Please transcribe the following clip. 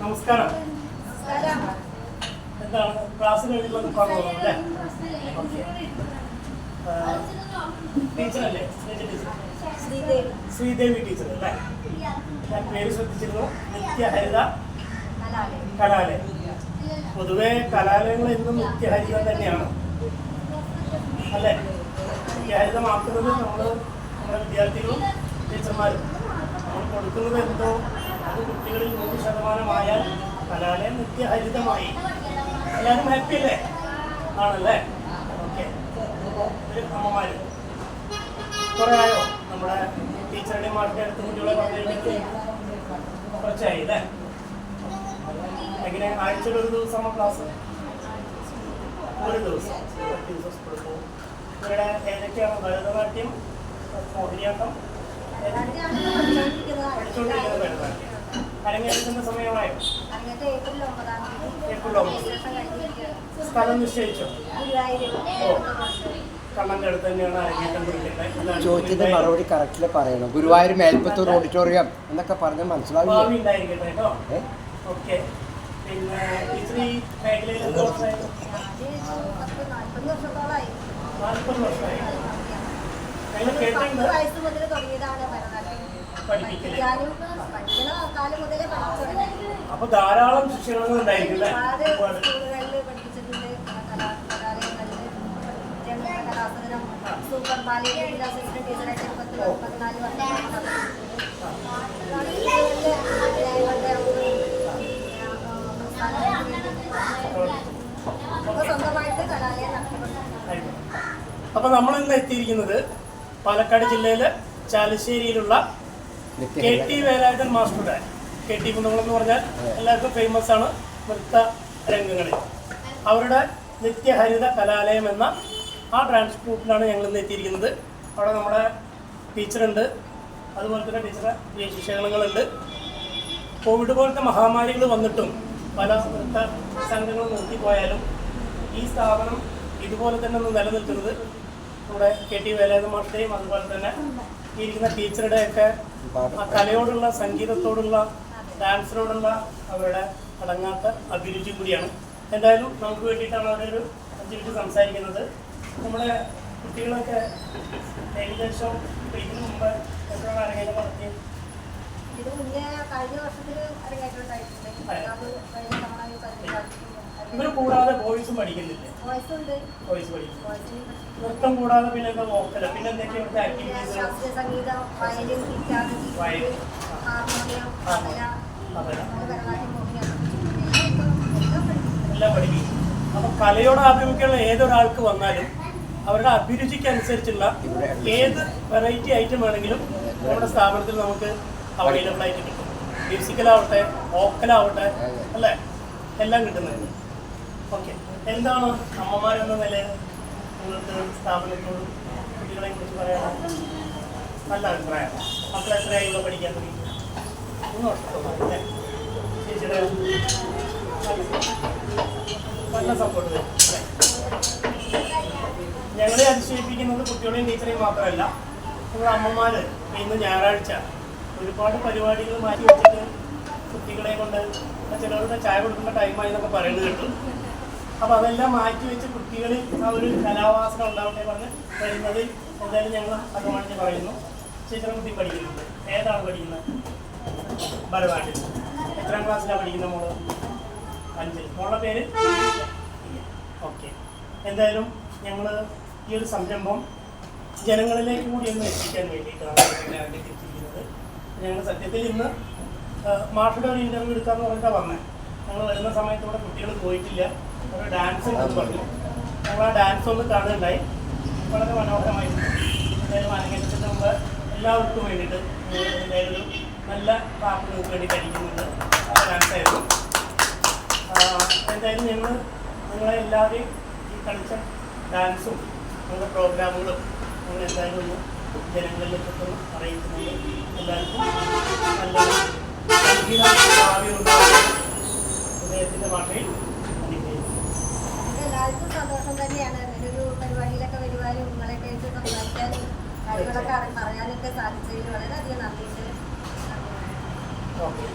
നമസ്കാരം. എന്താണ് ക്ലാസ് കഴിഞ്ഞുള്ളത് പറഞ്ഞു അല്ലേ? ടീച്ചറല്ലേ? ശ്രീദേവി ടീച്ചർ അല്ലേ? ഞാൻ പേര് ശ്രദ്ധിച്ചിരുന്നു. നിത്യഹരിത കലാലയം. പൊതുവെ കലാലയങ്ങൾ എന്നും നിത്യഹരിതം തന്നെയാണ് അല്ലേ? നിത്യഹരിതമാക്കുന്നത് നമ്മുടെ വിദ്യാർത്ഥികളും ടീച്ചർമാരും നമ്മൾ കൊടുക്കുന്നത് എന്തോ അത് കുട്ടികളിൽ 100% കലാലയം നിത്യഹരിതമായി. എല്ലാവരും ഹാപ്പി അല്ലേ? ആണല്ലേ? ഓക്കെ. അമ്മമാര് കുറേ ആയോ നമ്മുടെ ടീച്ചറുടെയും മാരുടെ അടുത്ത് കുട്ടികളെ പറഞ്ഞിട്ട്? കുറച്ചായി അല്ലേ? എങ്ങനെ ആഴ്ചയിൽ ഒരു ദിവസമാണോ ക്ലാസ്? ഒരു ദിവസം സ്കൂളിൽ പോകും. ഇവിടെ ഏതൊക്കെയാണ്? ഭരതനാട്യം, മോഹിനിയാട്ടം, പഠിച്ചുകൊണ്ടിരിക്കുന്ന ഭരതനാട്യം. അരങ്ങേറ്റത്തിന്റെ സമയമായോ? ഏപ്രിൽ 9. സ്ഥലം നിശ്ചയിച്ചോ? കണ്ണന്റെ അടുത്ത് തന്നെയാണ് അരങ്ങേറ്റം കുറിക്കുന്നത്. ചോദ്യത്തിന്റെ മറുപടി കറക്റ്റില് പറയണം. ഗുരുവായൂർ മേൽപ്പത്തൂർ ഓഡിറ്റോറിയം എന്നൊക്കെ പറഞ്ഞാൽ മനസ്സിലാവും. ഭാവി ഉണ്ടായിരിക്കട്ടെ കേട്ടോ. ഓക്കെ. പിന്നെ ടീച്ചർ ഈ മേഖലയിൽ 40 വർഷമായി. അതിൽ കേട്ടിട്ടുണ്ട് പഠിപ്പിക്കല്. അപ്പൊ ധാരാളം ശിക്ഷണങ്ങൾ ഉണ്ടായിരിക്കും അല്ലേ? സൂപ്പർ ബാലയിൽ അസിസ്റ്റന്റ് ടീച്ചറായിട്ട് 14 വർഷം. സ്വന്തമായിട്ട് കലാലയം നടത്തിക്കൊണ്ടു. അപ്പൊ നമ്മൾ ഇന്ന് എത്തിയിരിക്കുന്നത് പാലക്കാട് ജില്ലയിലെ ചാലശ്ശേരിയിലുള്ള KT വേലായുധൻ മാസ്റ്ററുടെ KT കുന്നംകുളം എന്ന് പറഞ്ഞാൽ എല്ലാവർക്കും ഫേമസ് ആണ് നൃത്ത രംഗങ്ങളിൽ. അവരുടെ നിത്യഹരിത കലാലയം എന്ന ആ ട്രാൻസ്പോർട്ടിലാണ് ഞങ്ങൾ ഇന്ന് എത്തിയിരിക്കുന്നത്. അവിടെ നമ്മുടെ ടീച്ചറുണ്ട്, അതുപോലെ തന്നെ ടീച്ചറെ ശിക്ഷകളുണ്ട്. കോവിഡ് പോലത്തെ മഹാമാരികൾ വന്നിട്ടും പല നൃത്ത സംഘങ്ങൾ നിർത്തിപ്പോയാലും ഈ സ്ഥാപനം ഇതുപോലെ തന്നെ ഒന്ന് നിലനിൽക്കുന്നത് നമ്മുടെ KT വേലായുധൻ മാസ്റ്ററുടെയും അതുപോലെ തന്നെ ഈ ഇരിക്കുന്ന ടീച്ചറുടെയൊക്കെ ആ കലയോടുള്ള, സംഗീതത്തോടുള്ള, ഡാൻസിനോടുള്ള അവരുടെ അടങ്ങാത്ത അഭിരുചി കൂടിയാണ്. എന്തായാലും നമുക്ക് വേണ്ടിയിട്ടാണ് അവരൊരു 5 മിനിറ്റ് സംസാരിക്കുന്നത്. നമ്മുടെ കുട്ടികളൊക്കെ ഏകദേശം ഇതിനു മുമ്പ് എപ്പോഴാണ് അരങ്ങേറ്റം നടത്തിയത്? ഇത് മുന്നേ കഴിഞ്ഞ വർഷത്തിൽ അരങ്ങേറ്റം ഉണ്ടായിട്ടുണ്ട്. ഇവർ കൂടാതെ വോയിസും പഠിക്കുന്നില്ലേ? വോയിസ് പഠിക്കുന്നു. നൃത്തം കൂടാതെ പിന്നെ എന്താ വോക്കല? പിന്നെ എന്തൊക്കെയാണ് ആക്ടിവിറ്റീസ്? സംഗീതം, വയലിൻ, ഗിറ്റാർ, ഹാർമോണിയം, എല്ലാം പഠിക്കും. അപ്പൊ കലയോട് ആഭിമുഖ്യമുള്ള ഏതൊരാൾക്ക് വന്നാലും അവരുടെ അഭിരുചിക്ക് അനുസരിച്ചുള്ള ഏത് വെറൈറ്റി ഐറ്റം വേണമെങ്കിലും നമ്മുടെ സ്ഥാപനത്തിൽ നമുക്ക് അവൈലബിൾ ആയിട്ട് കിട്ടും. മ്യൂസിക്കലാവട്ടെ, വോക്കലാവട്ടെ, അല്ലേ? എല്ലാം കിട്ടുന്നുണ്ട്. ഓക്കെ. എന്താണ് അമ്മമാരെന്ന നിലയിൽ നിങ്ങൾക്ക് സ്ഥാപനത്തോടും കുട്ടികളെ കുറിച്ച് പറയാനാണ്? നല്ല അഭിപ്രായം. മക്കൾ എത്രയായുള്ള പഠിക്കാൻ തുടങ്ങി? 3 വർഷത്തോളല്ലേ? ചേച്ചിയുടെ നല്ല സപ്പോർട്ട് തരും. ഞങ്ങളെ അതിശയിപ്പിക്കുന്നത് കുട്ടികളെയും ടീച്ചറെയും മാത്രമല്ല, നമ്മുടെ അമ്മമാർ ഇന്ന് ഞായറാഴ്ച ഒരുപാട് പരിപാടികൾ മാറ്റി വെച്ചിട്ട് കുട്ടികളെ കൊണ്ട് ചിലവർക്ക് ചായ കൊടുക്കേണ്ട ടൈമായി എന്നൊക്കെ പറയുന്നത് കേട്ടു. അപ്പോൾ അതെല്ലാം മാറ്റി വെച്ച് കുട്ടികളിൽ ആ ഒരു കലാവാസന ഉണ്ടാവട്ടെ പറഞ്ഞ് വരുന്നത് എന്തായാലും ഞങ്ങൾ അഭിമാനിച്ച് പറയുന്നു. ടീച്ചറെ കുട്ടി പഠിക്കുന്നുണ്ട്. ഏതാണ് പഠിക്കുന്നത്? ഭരതനാട്യം. എത്രാം ക്ലാസ്സിലാണ് പഠിക്കുന്ന മോള്? 5. മോളുടെ പേര്? ഓക്കെ. എന്തായാലും ഞങ്ങൾ ഈ ഒരു സംരംഭം ജനങ്ങളിലേക്ക് കൂടി ഒന്ന് എത്തിക്കാൻ വേണ്ടിയിട്ടാണ് എത്തിയിരിക്കുന്നത്. ഞങ്ങൾ സത്യത്തിൽ ഇന്ന് മാഷുടെ ഒരു ഇൻ്റർവ്യൂ എടുക്കാമെന്ന് പറഞ്ഞിട്ടാണ് പറഞ്ഞത്. ഞങ്ങൾ വരുന്ന സമയത്ത് ഇവിടെ കുട്ടികൾ പോയിട്ടില്ല. ഒരു ഡാൻസ് ഉണ്ടെന്ന് പറഞ്ഞു. ഞങ്ങൾ ആ ഡാൻസ് ഒന്ന് കാണുകയുണ്ടായി. വളരെ മനോഹരമായിരുന്നു. എന്തായാലും അരങ്ങേറ്റത്തിന് മുമ്പ് എല്ലാവർക്കും വേണ്ടിയിട്ട് എന്തായാലും ഒരു നല്ല പാട്ട് നിങ്ങൾക്ക് വേണ്ടി കഴിക്കുന്നുണ്ട്. നല്ല ഡാൻസായിരുന്നു. എന്തായാലും നിങ്ങളെ എല്ലാവരെയും ഈ കളിച്ച ഡാൻസും നമ്മുടെ പ്രോഗ്രാമുകളും ഞങ്ങൾ എന്തായാലും ഒന്ന് ജനങ്ങളിലേക്കൊക്കെ അറിയിക്കുന്നുണ്ട്. എല്ലാവർക്കും നല്ല സംഗീത ഭാവി ഉണ്ടാകും ഹൃദയത്തിൻ്റെ ഭാഷയിൽ. എല്ലാവർക്കും സന്തോഷം തന്നെയാണ്. ഒരു പരിപാടിയിലൊക്കെ വരുവാനും നിങ്ങളൊക്കെ സംസാരിക്കാനും കാര്യങ്ങളൊക്കെ പറയാനൊക്കെ സാധിച്ചതിൽ വളരെയധികം നന്ദിയുണ്ട്. ഓക്കെ.